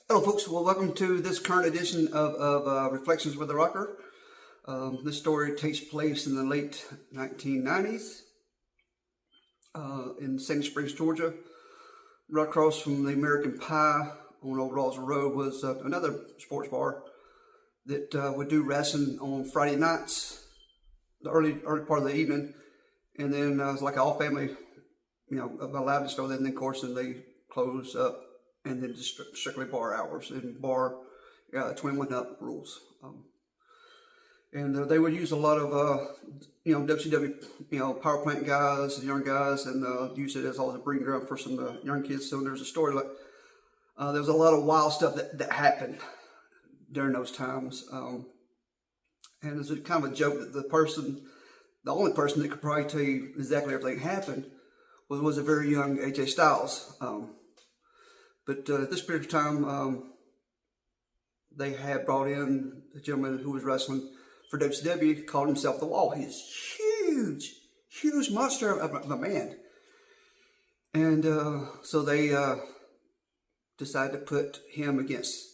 Hello folks, well welcome to this current edition of Reflections with the Rwtr. This story takes place in the late 1990s in Sandy Springs, Georgia. Right across from the American Pie on Old Lawler Road was another sports bar that would do wrestling on Friday nights, the early part of the evening, and then it was like an all family, allowed to store. Then of course, they closed up. And then just strictly bar hours and bar 21 up rules. And they would use a lot of, WCW, power plant guys and young guys, and use it as a breeding ground for some young kids. So there's a story like, there was a lot of wild stuff that happened during those times. And it's kind of a joke that the only person that could probably tell you exactly everything happened was a very young AJ Styles. But at this period of time, they had brought in a gentleman who was wrestling for WCW, called himself The Wall. He's huge monster of a man. And so they decided to put him against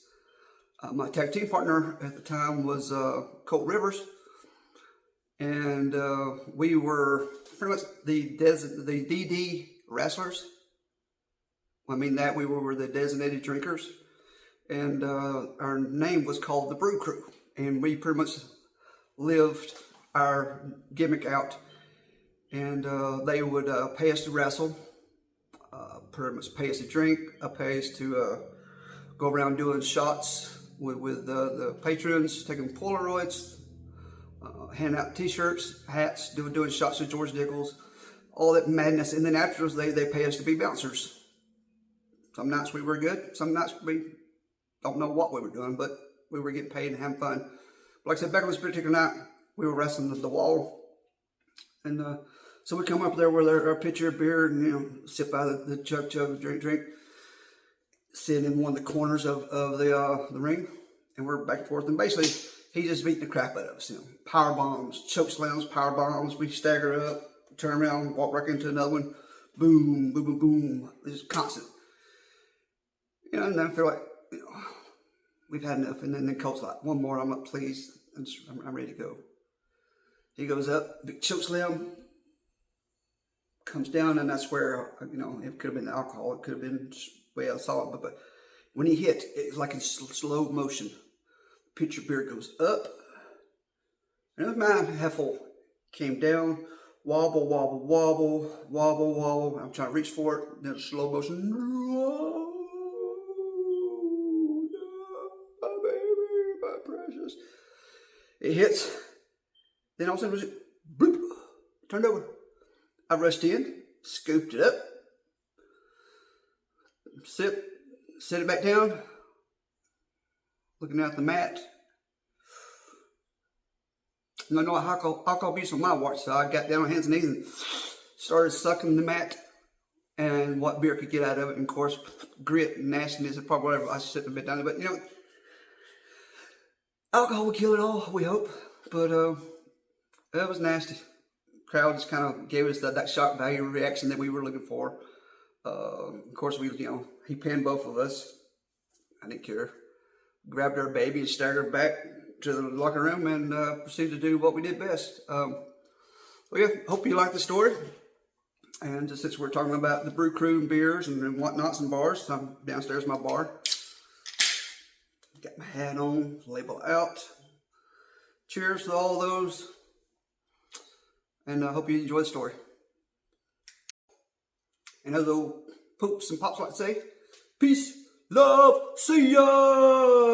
my tag team partner at the time was Colt Rivers. And we were pretty much the DD wrestlers. I mean that we were the designated drinkers, and our name was called the Brew Crew, and we pretty much lived our gimmick out, and they would pay us to wrestle, pretty much pay us to drink, pay us to go around doing shots with the patrons, taking Polaroids, handing out t-shirts, hats, doing shots with George Nichols, all that madness, and then afterwards they pay us to be bouncers. Some nights we were good, some nights we don't know what we were doing, but we were getting paid and having fun. But like I said, back on this particular night, we were wrestling the Wall. And so we come up there with our pitcher of beer and, sip out of the chug, drink, sit in one of the corners of the ring, and we're back and forth. And basically, he just beating the crap out of us, power bombs, choke slams, power bombs. We stagger up, turn around, walk right into another one, boom, boom, boom, boom. It's constant. And then I feel like, we've had enough. And then Colt's like, one more, I'm up, please. I'm ready to go. He goes up, big choke slam, comes down, and that's where, it could have been alcohol, it could have been way out solid, but when he hit, it's like in slow motion. Pitcher beer goes up, and this man Heffel came down, wobble, wobble, wobble, wobble, wobble. I'm trying to reach for it, then slow motion. Precious. It hits. Then all of a sudden it was bloop, turned over. I rushed in, scooped it up, set it back down, looking at the mat. And I know alcohol abuse on my watch, so I got down on hands and knees and started sucking the mat and what beer could get out of it. And of course, grit and nastiness and probably whatever. I should have been down there, but alcohol would kill it all, we hope, but it was nasty. Crowd just kind of gave us that shock value reaction that we were looking for. Of course, he pinned both of us. I didn't care. Grabbed our baby and staggered back to the locker room and proceeded to do what we did best. Well, yeah, hope you like the story. And just since we're talking about the Brew Crew and beers and whatnots and bars, I'm downstairs in my bar. Got my hat on, label out. Cheers to all those. And I hope you enjoy the story. And as old poops and pops like to say, peace, love, see ya!